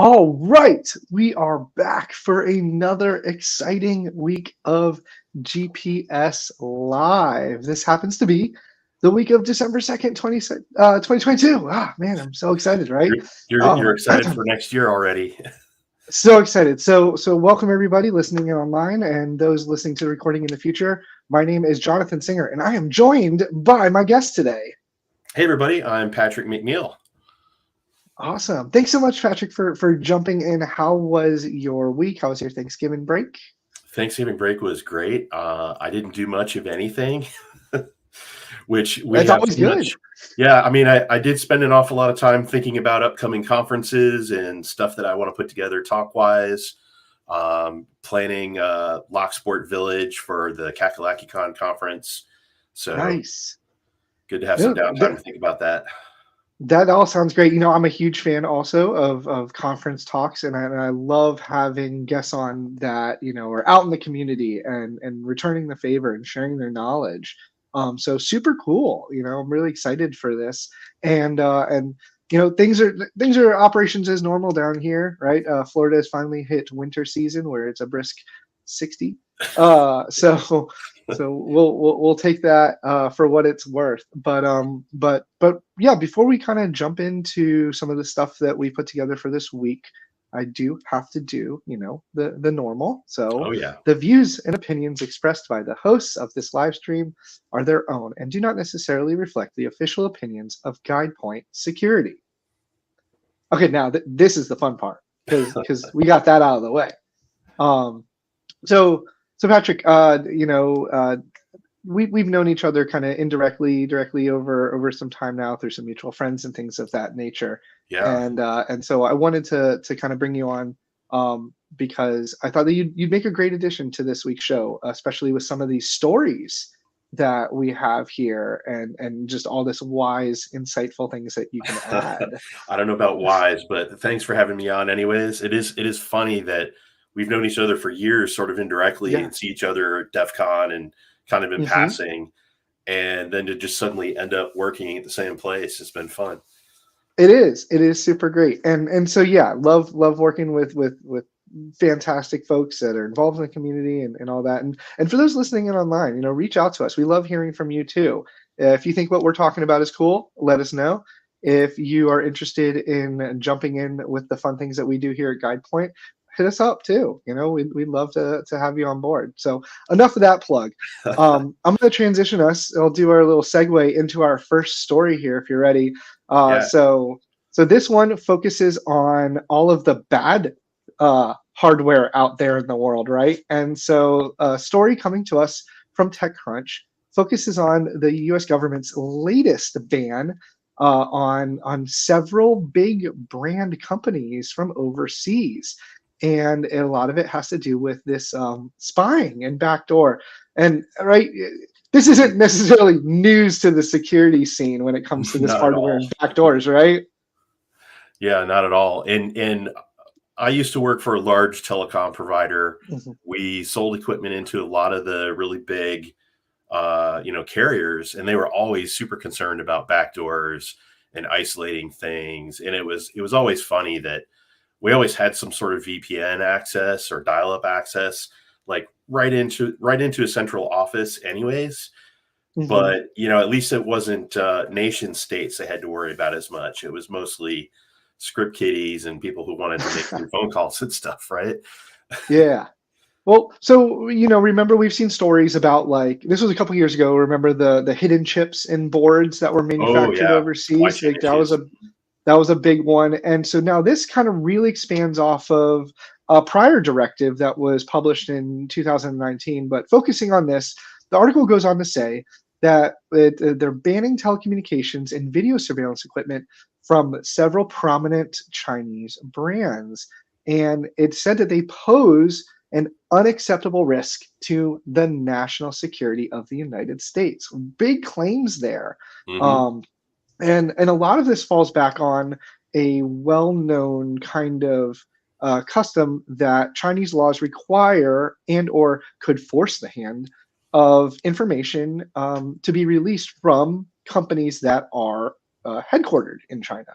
All right, we are back for another exciting week of GPS Live. This happens to be the week of December 2nd, 2022. Ah, man, I'm so excited, right? You're Um, excited for next year already. so excited. So welcome everybody listening in online and those listening to the recording in the future. My name is Jonathan Singer, and I am joined by my guest today. Hey everybody, I'm Patrick McNeil. Awesome. Thanks so much, Patrick, for jumping in. How was your week? How was your Thanksgiving break? Thanksgiving break was great. I didn't do much of anything, which we It's have always so good. much. Yeah, I mean, I did spend an awful lot of time thinking about upcoming conferences and stuff that I want to put together talk-wise. Planning Locksport Village for the KakalakiCon conference. So Nice. good to have some Yeah, downtime to think about that. that all sounds great. I'm a huge fan also of conference talks, and I love having guests on that are out in the community and returning the favor and sharing their knowledge. So super cool. I'm really excited for this, and things are operations as normal down here, right? Florida has finally hit winter season where it's a brisk 60. So we'll take that for what it's worth. But yeah, before we kind of jump into some of the stuff that we put together for this week, I do have to do the normal. So Oh yeah. the views and opinions expressed by the hosts of this live stream are their own and do not necessarily reflect the official opinions of GuidePoint Security. Okay, now this is the fun part because we got that out of the way. Um, so Patrick, we've known each other kind of indirectly, directly over some time now through some mutual friends and things of that nature. Yeah. And so I wanted to kind of bring you on because I thought that you'd make a great addition to this week's show, especially with some of these stories that we have here and just all this wise, insightful things that you can add. I don't know about wise, but thanks for having me on anyways. It is funny that we've known each other for years, sort of indirectly, Yeah. and see each other at DEF CON and kind of in hmm passing, and then to just suddenly end up working at the same place. It's been fun. It is. It is super great. And so yeah, love working with fantastic folks that are involved in the community and all that. And for those listening in online, reach out to us. We love hearing from you too. If you think what we're talking about is cool, let us know. If you are interested in jumping in with the fun things that we do here at GuidePoint, hit us up too. We'd love to have you on board. So enough of that plug. I'm going to transition us. I'll do our little segue into our first story here if you're ready. Uh, Yeah. so so this one focuses on all of the bad hardware out there in the world, right? And so a story coming to us from TechCrunch focuses on the U.S. government's latest ban on several big brand companies from overseas. And a lot of it has to do with this spying and backdoor. And right, this isn't necessarily news to the security scene when it comes to this Not at hardware all. and backdoors, right? Yeah, not at all. And I used to work for a large telecom provider. Mhm. We sold equipment into a lot of the really big carriers, and they were always super concerned about backdoors and isolating things. And it was always funny that we always had some sort of VPN access or dial-up access, like right into a central office anyways. Mhm. But at least it wasn't nation states they had to worry about as much. It was mostly script kiddies and people who wanted to make some phone calls and stuff, right? Yeah. Well, so remember we've seen stories about like this was a couple years ago. Remember the hidden chips in boards that were Oh manufactured yeah, supply overseas? chain Like issues. that was a big one. And so now this kind of really expands off of a prior directive that was published in 2019. But focusing on this, the article goes on to say that they're banning telecommunications and video surveillance equipment from several prominent Chinese brands. And it said that they pose an unacceptable risk to the national security of the United States. Big claims there. Hmm. Um, and a lot of this falls back on a well-known kind of custom that Chinese laws require and or could force the hand of information to be released from companies that are headquartered in China,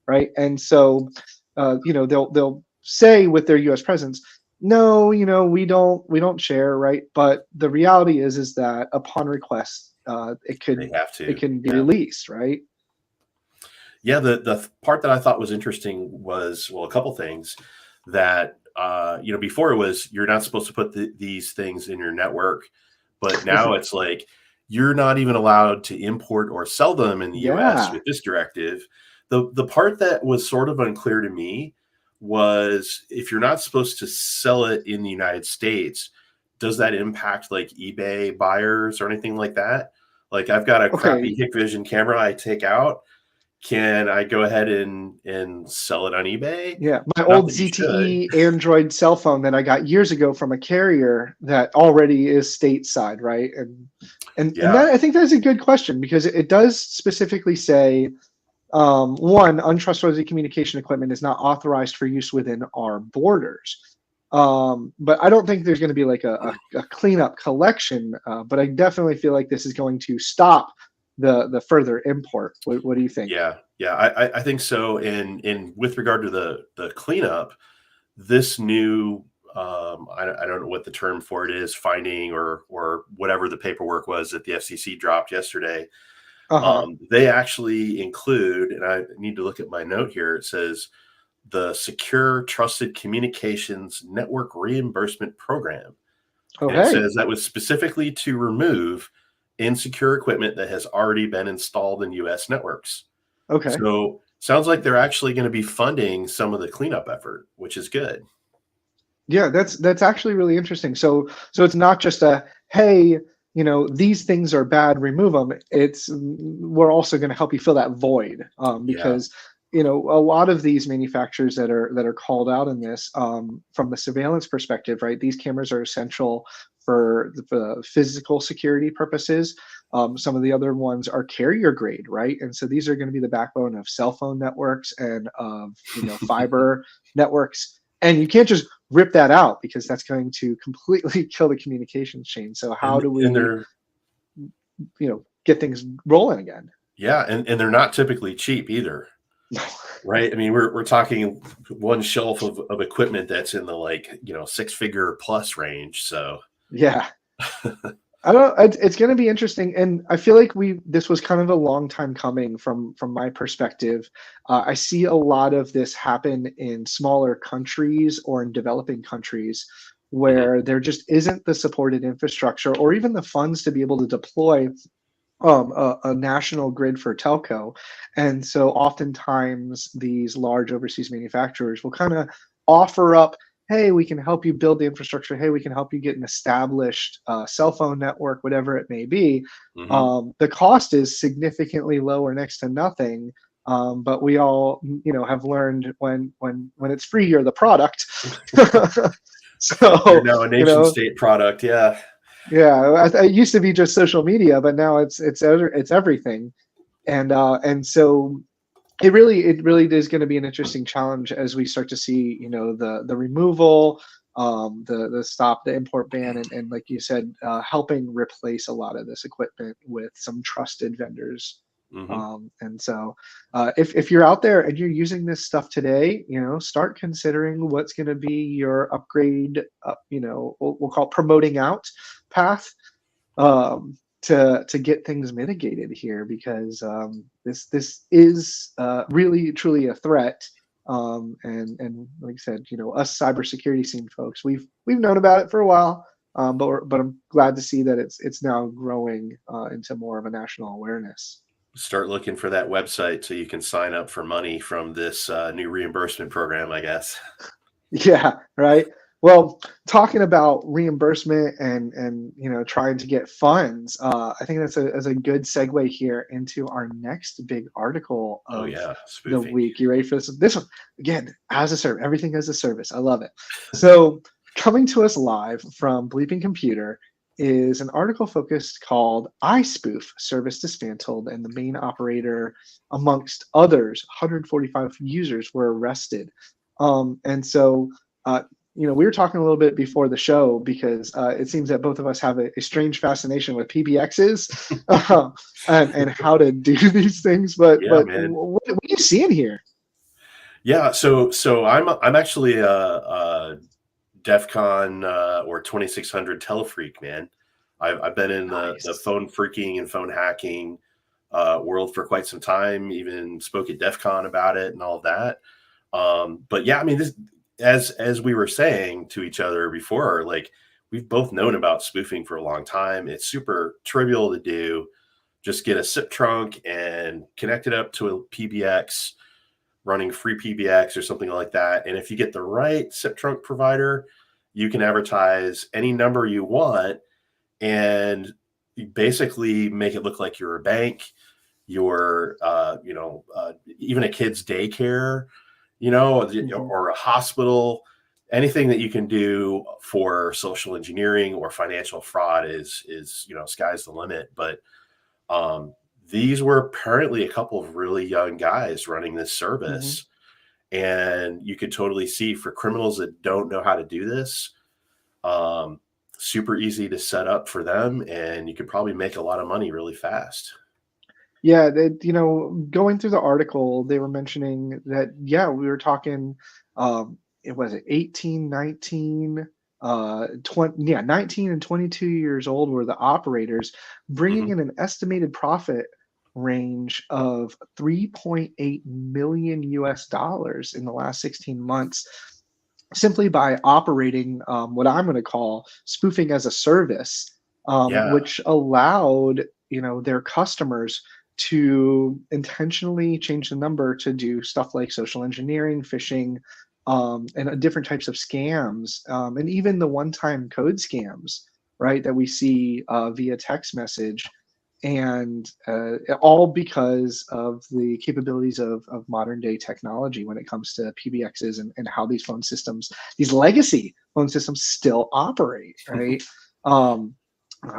right? And so they'll say with their U.S. presence, no, we don't share, right? But the reality is that upon request, They have it to. can be Yeah. released, right? Yeah. The part that I thought was interesting was, well, a couple things that, before it was, you're not supposed to put these things in your network, but now it's like, you're not even allowed to import or sell them in the US Yeah. with this directive. The part that was sort of unclear to me was, if you're not supposed to sell it in the United States, does that impact like eBay buyers or anything like that? Like, I've got a crappy Okay. Hikvision camera I take out. Can I go ahead and sell it on eBay? Yeah, my Not old that you should. ZTE Android cell phone that I got years ago from a carrier that already is stateside, right? And Yeah. that, I think that's a good question, because it does specifically say, one, untrustworthy communication equipment is not authorized for use within our borders. But I don't think there's going to be like a cleanup collection. But I definitely feel like this is going to stop the further import. What do you think? Yeah. Yeah. I think so. And with regard to the cleanup, this new, I don't know what the term for it is, finding or whatever the paperwork was that the FCC dropped yesterday. Uh-huh. They actually include, and I need to look at my note here, it says the Secure Trusted Communications Network Reimbursement Program. Oh, And it hey. says that was specifically to remove insecure equipment that has already been installed in US networks. Okay. So sounds like they're actually going to be funding some of the cleanup effort, which is good. Yeah, that's actually really interesting. So it's not just a, hey, these things are bad, remove them. It's, we're also going to help you fill that void, Yeah. because a lot of these manufacturers that are called out in this, from the surveillance perspective, right? These cameras are essential for the physical security purposes. Some of the other ones are carrier grade, right? And so these are going to be the backbone of cell phone networks and of fiber networks. And you can't just rip that out, because that's going to completely kill the communications chain. So how and do and we, they're get things rolling again? yeah, and they're not typically cheap either. Right. I mean, we're talking one shelf of equipment that's in the, like, 6-figure plus range. So Yeah. I don't. It's going to be interesting, and I feel like this was kind of a long time coming from my perspective. I see a lot of this happen in smaller countries or in developing countries, mhm, where there just isn't the supported infrastructure or even the funds to be able to deploy a national grid for telco. And so oftentimes these large overseas manufacturers will kind of offer up, hey, we can help you build the infrastructure. Hey, we can help you get an established cell phone network, whatever it may be. mhm. The cost is significantly low or next to nothing. But we all, have learned when it's free, you're the product. You're So, now a you nation know, state product. Yeah. yeah, it used to be just social media, but now it's everything. And so it really is going to be an interesting challenge as we start to see, the removal, the stop the import ban, and like you said, helping replace a lot of this equipment with some trusted vendors. Hmm. And so, if you're out there and you're using this stuff today, start considering what's going to be your upgrade, we'll call it promoting out path, to get things mitigated here, because this is really truly a threat. And like I said, us cybersecurity scene folks, we've known about it for a while, but I'm glad to see that it's now growing into more of a national awareness. Start looking for that website so you can sign up for money from this new reimbursement program, I guess. Yeah, right. Well, talking about reimbursement and trying to get funds, I think that's a good segue here into our next big article Oh, of yeah. the Spoofing. week. You ready for this? This one again, as a service, everything as a service. I love it. So, coming to us live from Bleeping Computer is an article focused called iSpoof Service Dismantled, and the main operator, amongst others, 145 users were arrested. And so, we were talking a little bit before the show, because it seems that both of us have a strange fascination with PBXs, and how to do these things. But Yeah, but man. what are you seeing here? Yeah, so I'm actually a DEF CON or 2600 telefreak, man. I've been in the Nice. phone freaking and phone hacking world for quite some time. Even spoke at DEF CON about it and all of that. But yeah, I mean, this as we were saying to each other before, like we've both known about spoofing for a long time. It's super trivial to do. Just get a SIP trunk and connect it up to a PBX running free PBX or something like that. And if you get the right SIP trunk provider, you can advertise any number you want and you basically make it look like you're a bank, you're, even a kid's daycare, Hmm. or a hospital. Anything that you can do for social engineering or financial fraud is sky's the limit. But um, these were apparently a couple of really young guys running this Hmm. service. And you could totally see for criminals that don't know how to do this, um, super easy to set up for them. And you could probably make a lot of money really fast. Yeah, going through the article, they were mentioning that, yeah, we were talking, it was it 18, 19, 20, yeah, 19 and 22 years old were the operators, bringing Hmm. in an estimated profit range of 3.8 million US dollars in the last 16 months, simply by operating, what I'm going to call spoofing as a service, Yeah. which allowed their customers to intentionally change the number to do stuff like social engineering, phishing, and different types of scams, and even the one-time code scams, right, that we see via text message, and all because of the capabilities of modern day technology when it comes to PBXs, and how these phone systems, these legacy phone systems, still operate, right? Um,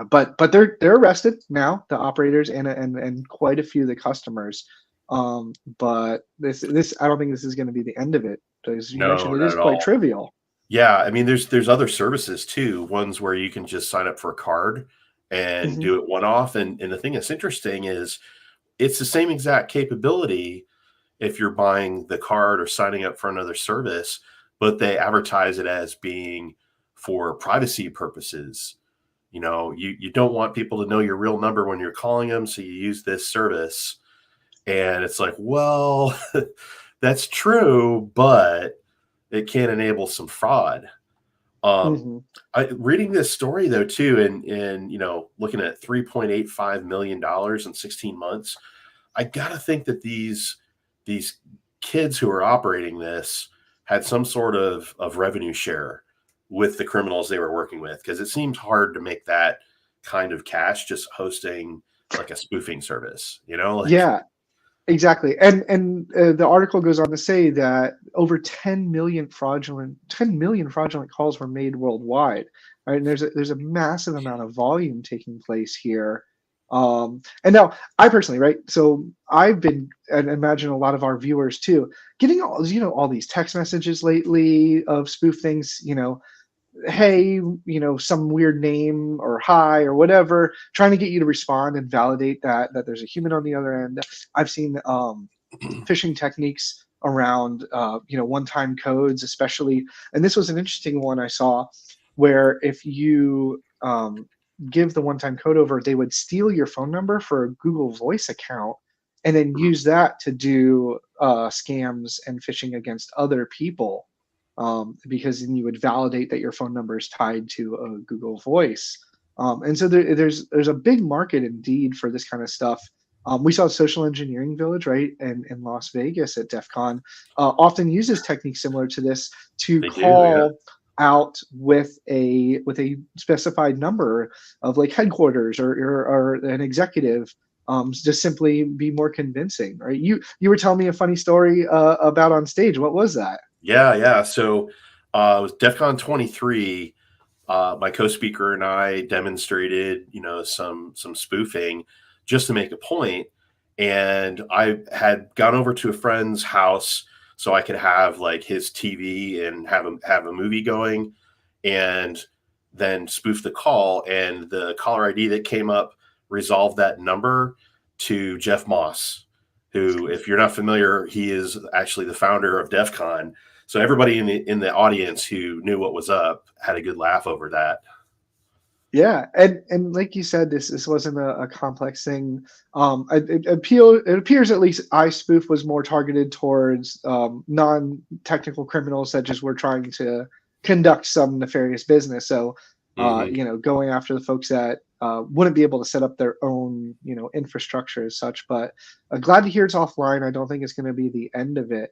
but they're arrested now, the operators, and quite a few of the customers. But this I don't think this is going to be the end of it, because you No, mentioned it not is at quite all. trivial. Yeah, I mean, there's other services too. Ones where you can just sign up for a card and Hmm. do it one off. And the thing that's interesting is it's the same exact capability if you're buying the card or signing up for another service, but they advertise it as being for privacy purposes. You don't want people to know your real number when you're calling them, so you use this service. And it's like, well, that's true, but it can enable some fraud. Um, Hmm. reading this story though too, and looking at $3.85 million in 16 months, I gotta think that these kids who are operating this had some sort of revenue share with the criminals they were working with, because it seems hard to make that kind of cash just hosting like a spoofing service, like Yeah, exactly. And the article goes on to say that over 10 million fraudulent calls were made worldwide. Right? And there's a massive amount of volume taking place here. And now I personally, right? So I've been, and imagine a lot of our viewers too, getting all these text messages lately of spoof things, hey, some weird name or hi or whatever, trying to get you to respond and validate that there's a human on the other end. I've seen phishing techniques around one-time codes, especially, and this was an interesting one I saw, where if you give the one-time code over, they would steal your phone number for a Google Voice account and then use that to do scams and phishing against other people, because then you would validate that your phone number is tied to a Google Voice. And so there's a big market indeed for this kind of stuff. We saw Social Engineering Village, right, and in Las Vegas at DEF CON, often uses techniques similar to this to they do, yeah. call out with a specified number of like headquarters, or an executive, to simply be more convincing, right? You were telling me a funny story about on stage. What was that? Yeah, yeah. So it was DEF CON 23. My co-speaker and I demonstrated, some spoofing just to make a point. And I had gone over to a friend's house so I could have like his TV and have a movie going, and then spoof the call. And the caller ID that came up resolved that number to Jeff Moss, who, if you're not familiar, he is actually the founder of DEF CON. So everybody in the audience who knew what was up had a good laugh over that. Yeah, and like you said, this wasn't a complex thing. It appears at least iSpoof was more targeted towards non-technical criminals that just were trying to conduct some nefarious business. So, Mm-hmm. going after the folks that wouldn't be able to set up their own, infrastructure as such. But glad to hear it's offline. I don't think it's going to be the end of it.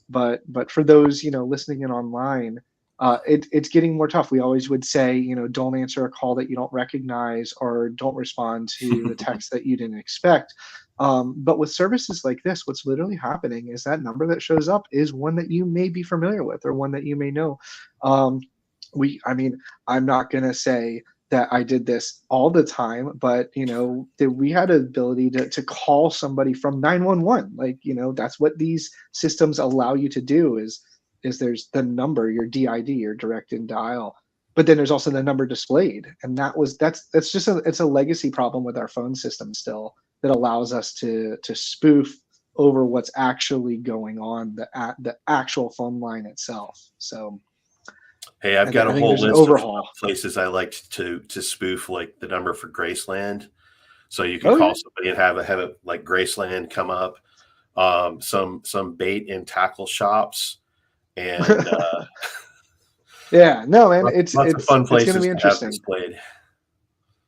But for those listening in online, it's getting more tough. We always would say, don't answer a call that you don't recognize or don't respond to the text that you didn't expect. But with services like this, what's literally happening is that number that shows up is one that you may be familiar with or one that you may know. I'm not going to say that I did this all the time, but that we had an ability to call somebody from 911. Like, that's what these systems allow you to do is there's the number, your DID, your direct in dial, but then there's also the number displayed. And that's just it's a legacy problem with our phone system still that allows us to spoof over what's actually going on, the actual phone line itself. So Hey, I've got I a think whole there's an list of overhaul. places I like to spoof, like the number for Graceland. So you can Oh call yeah. somebody and have it like Graceland come up. Some bait and tackle shops, and Yeah, no, man, lots of fun it's going to places be to have interesting. displayed.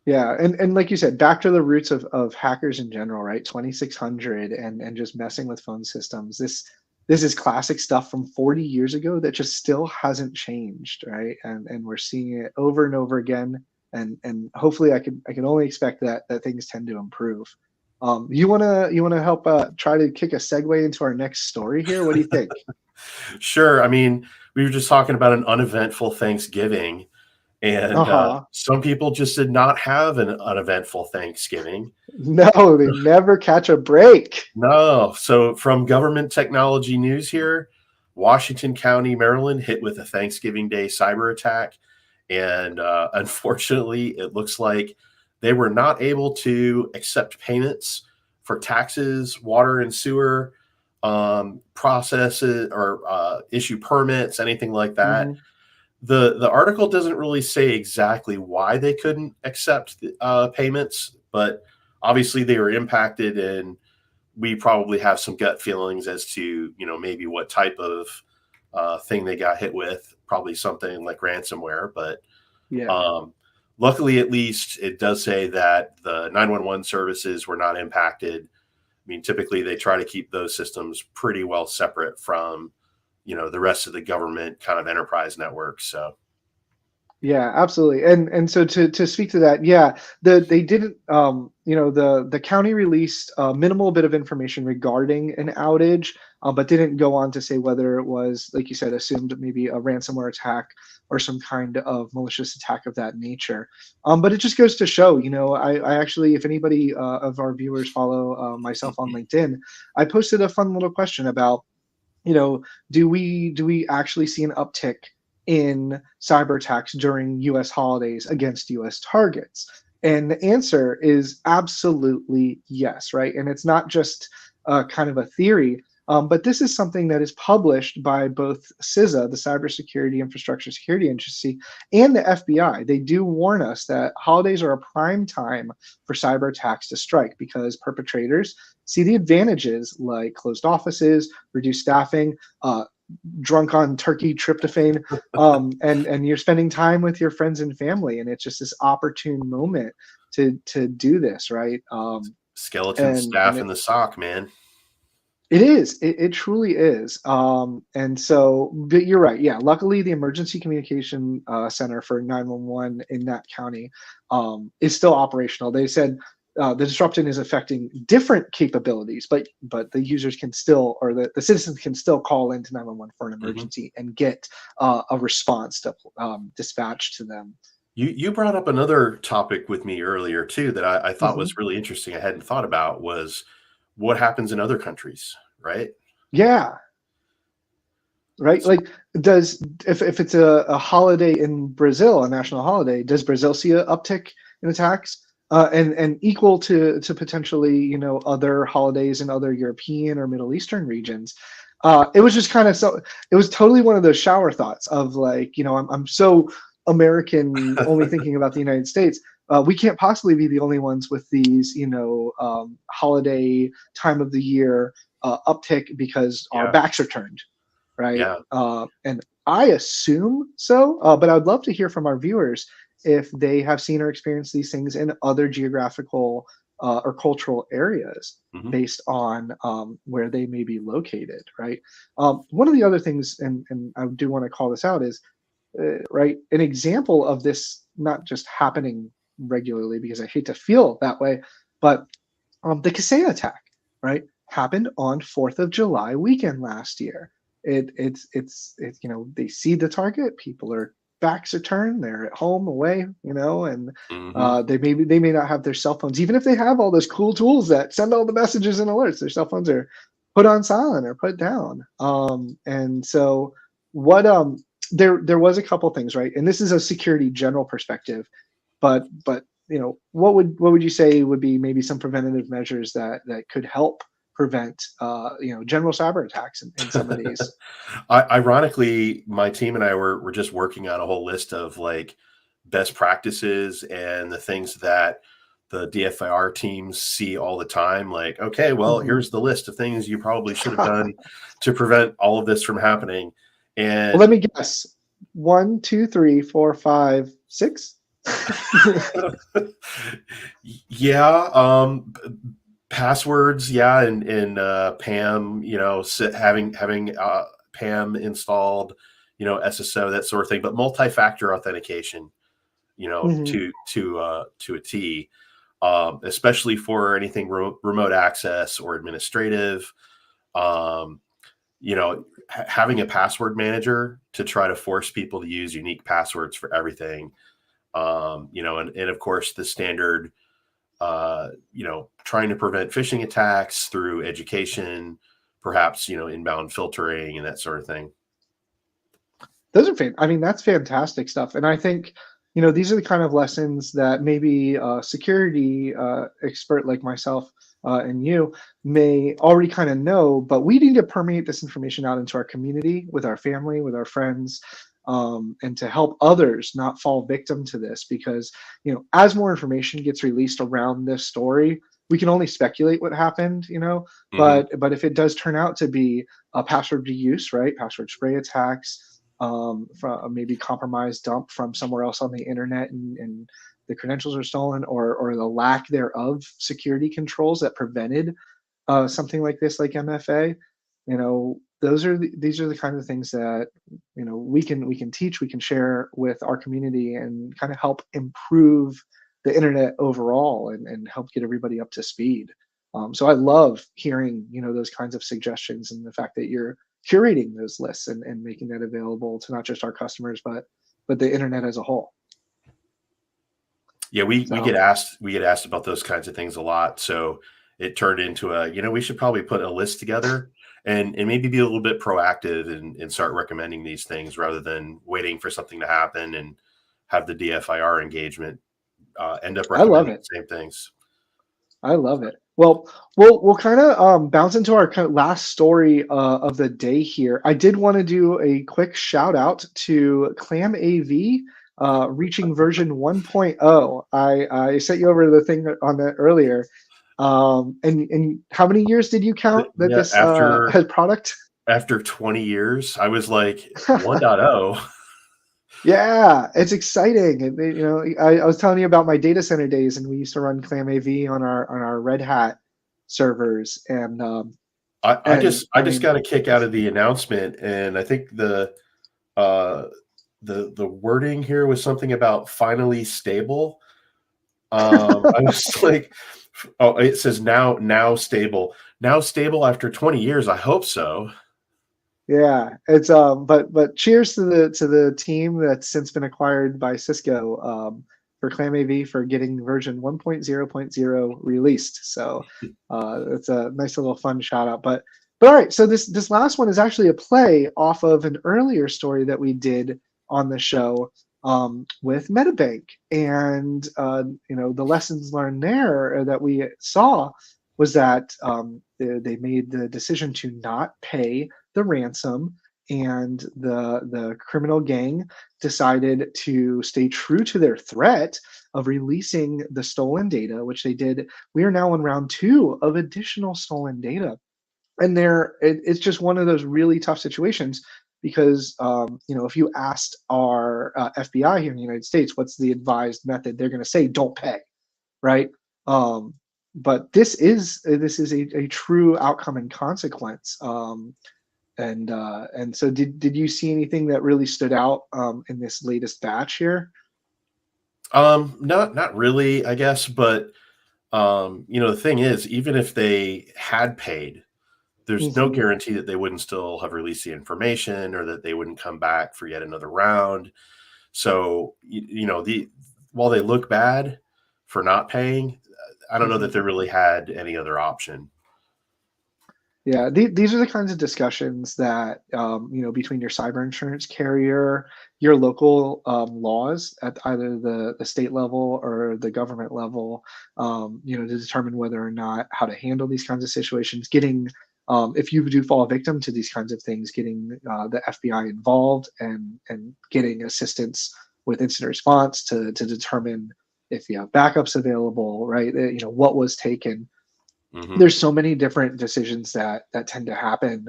Yeah, and like you said, back to the roots of hackers in general, right? 2600 and just messing with phone systems. This is classic stuff from 40 years ago that just still hasn't changed, right? And we're seeing it over and over again. And hopefully I can only expect that things tend to improve. You wanna help try to kick a segue into our next story here? What do you think? Sure. I mean, we were just talking about an uneventful Thanksgiving, and Uh-huh. some people just did not have an uneventful Thanksgiving. No, they never catch a break. No. So, from Government Technology News here, Washington County, Maryland, hit with a Thanksgiving Day cyber attack. And unfortunately, it looks like they were not able to accept payments for taxes, water and sewer, processes, or issue permits, anything like that. Hmm. The article doesn't really say exactly why they couldn't accept payments, but obviously they were impacted, and we probably have some gut feelings as to maybe what type of thing they got hit with. Probably something like ransomware, but Yeah. um, luckily, at least it does say that the 911 services were not impacted. I mean, typically they try to keep those systems pretty well separate from the rest of the government kind of enterprise network. So Yeah, absolutely. And so to speak to that, yeah, they didn't the county released a minimal bit of information regarding an outage, but didn't go on to say whether it was, like you said, assumed maybe a ransomware attack or some kind of malicious attack of that nature. But it just goes to show, I actually, if anybody of our viewers follow myself on LinkedIn, I posted a fun little question about, do we actually see an uptick in cyber attacks during US holidays against US targets? And the answer is absolutely yes, right? And it's not just kind of a theory, but this is something that is published by both CISA, the Cybersecurity Infrastructure Security Agency, and the FBI. They do warn us that holidays are a prime time for cyber attacks to strike because perpetrators see the advantages like closed offices, reduced staffing, drunk on turkey tryptophan, and you're spending time with your friends and family, and it's just this opportune moment to do this, right? skeleton And staff in the sock, man. it is. It truly is. And so, but you're right. Yeah. Luckily, the emergency communication center for 911 in that county is still operational. They said the disruption is affecting different capabilities, but the users can still, or the citizens can still call into 911 for an Hmm. emergency and get a response to dispatched to them. You brought up another topic with me earlier too that I thought Hmm. was really interesting. I hadn't thought about was what happens in other countries, right? Yeah. Right. So Like, if it's a holiday in Brazil, a national holiday, does Brazil see an uptick in attacks? and equal to potentially, you know, other holidays in other European or Middle Eastern regions. It was just kind of so. It was totally one of those shower thoughts of like, you know, I'm so American, only thinking about the United States. We can't possibly be the only ones with these, you know, holiday time of the year uptick because our Yeah. backs are turned, right? Yeah. And I assume so, but I'd love to hear from our viewers if they have seen or experienced these things in other geographical or cultural areas Hmm. based on where they may be located, right? One of the other things, and I do want to call this out, is right, an example of this not just happening regularly, because I hate to feel that way, but the Kaseya attack, right, happened on 4th of July weekend last year. It's you know, they see the target, people are backs are turned, they're at home away, you know, and Hmm. they may not have their cell phones, even if they have all those cool tools that send all the messages and alerts. Their cell phones are put on silent or put down. And so what there was a couple things, right, and this is a security general perspective, but you know, what would you say would be maybe some preventative measures that could help prevent you know, general cyber attacks in some of these? Ironically, my team and I were just working on a whole list of like best practices and the things that the DFIR teams see all the time. Like, okay, well, Mhm. here's the list of things you probably should have done to prevent all of this from happening. Well, let And me guess. One, two, three, four, five, six. yeah, passwords, yeah, and PAM, you know, having PAM installed, you know, SSO, that sort of thing, but multi-factor authentication, you know, Mhm. to a T, especially for anything remote access or administrative. Um, you know, having a password manager to try to force people to use unique passwords for everything. You know, and of course the standard, you know, trying to prevent phishing attacks through education, perhaps, you know, inbound filtering and that sort of thing. Those are I mean, that's fantastic stuff. And I think, you know, these are the kind of lessons that maybe a security expert like myself and you may already kind of know, but we need to permeate this information out into our community, with our family, with our friends, and to help others not fall victim to this. Because, you know, as more information gets released around this story, we can only speculate what happened, you know, Hmm. but if it does turn out to be a password reuse, right, password spray attacks, from maybe compromised dump from somewhere else on the internet, and the credentials are stolen, or the lack thereof security controls that prevented something like this, like MFA. You know, these are the kind of things that, you know, we can teach, we can share with our community, and kind of help improve the internet overall, and help get everybody up to speed. So I love hearing, you know, those kinds of suggestions, and the fact that you're curating those lists, and making that available to not just our customers, but the internet as a whole. Yeah, So we get asked about those kinds of things a lot. So it turned into a, you know, we should probably put a list together and maybe be a little bit proactive and start recommending these things rather than waiting for something to happen and have the DFIR engagement end up I love recommending it. the same things. I love it. Well, we'll kind of bounce into our kind of last story of the day here. I did want to do a quick shout out to Clam AV, reaching version 1.0. I sent you over the thing on that earlier. And how many years did you count that Yeah, this had product? after 20 years, I was like 1.0. Yeah, it's exciting. And you know, I was telling you about my data center days, and we used to run Clam AV on our Red Hat servers, and I I just mean, got a kick out of the announcement, and I think uh, the wording here was something about finally stable. I was like, oh, it says now stable after 20 years. I hope so. yeah, it's but cheers to the team that's since been acquired by Cisco, for Clam AV, for getting version 1.0.0 released. So it's a nice little fun shout out. But all right, so this last one is actually a play off of an earlier story that we did on the show. with Medibank, and the lessons learned there that we saw was that they made the decision to not pay the ransom, and the criminal gang decided to stay true to their threat of releasing the stolen data, which they did. We are now on round two of additional stolen data, and it's just one of those really tough situations because if you asked our FBI here in the United States what's the advised method, they're going to say don't pay, right? um, but this is a true outcome and consequence. And so did you see anything that really stood out in this latest batch here? Not really, I guess, but the thing is, even if they had paid, there's no Hmm. guarantee that they wouldn't still have released the information or that they wouldn't come back for yet another round. So, while they look bad for not paying, I don't know Hmm. that they really had any other option. Yeah, these are the kinds of discussions that between your cyber insurance carrier, your local laws at either the state level or the government level, to determine whether or not how to handle these kinds of situations. Getting if you do fall victim to these kinds of things, getting the FBI involved and getting assistance with incident response to determine if you have backups available, right? What was taken. Hmm. There's so many different decisions that tend to happen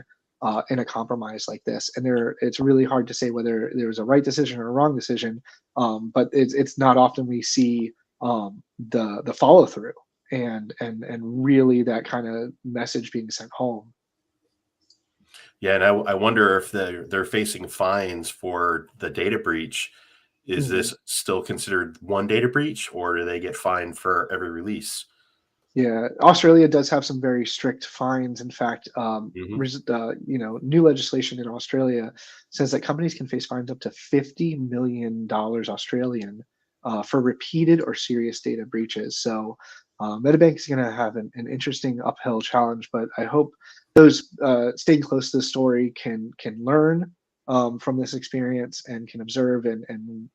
in a compromise like this, and it's really hard to say whether there was a right decision or a wrong decision. But it's not often we see the follow through and really that kind of message being sent home. Yeah, and I wonder if they're facing fines for the data breach. Is Mhm. this still considered one data breach, or do they get fined for every release? Yeah, Australia does have some very strict fines. In fact, Hmm. new legislation in Australia says that companies can face fines up to $50 million Australian for repeated or serious data breaches. So, Medibank is going to have an interesting uphill challenge, but I hope those staying close to the story can learn from this experience and can observe and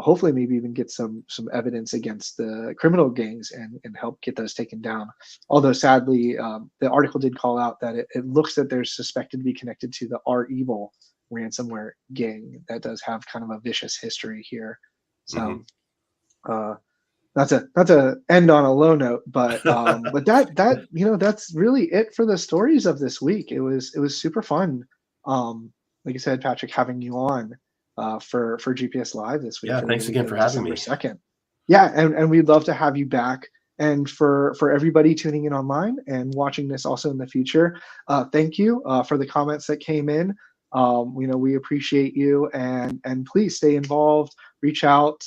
hopefully maybe even get some evidence against the criminal gangs and help get those taken down. Although sadly, the article did call out that it looks that they're suspected to be connected to the R Evil ransomware gang that does have kind of a vicious history here. Hmm. So uh, not to end on a low note, but that's really it for the stories of this week. It was super fun. Like I said, Patrick, having you on for GPS Live this week Yeah, for the thanks week again for of having December me. 2nd. Yeah, and we'd love to have you back. And for everybody tuning in online and watching this also in the future, thank you for the comments that came in. We appreciate you, and please stay involved, reach out.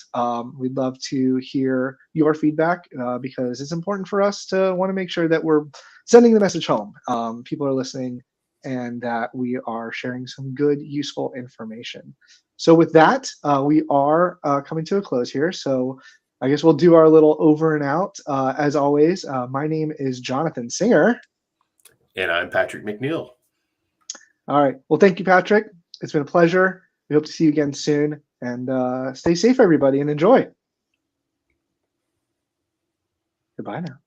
We'd love to hear your feedback because it's important for us to want to make sure that we're sending the message home. People are listening and that we are sharing some good, useful information. So, with that, we are coming to a close here. So, I guess we'll do our little over and out. As always, my name is Jonathan Singer. And I'm Patrick McNeil. All right. Well, thank you, Patrick. It's been a pleasure. We hope to see you again soon. And stay safe, everybody, and enjoy. Goodbye now.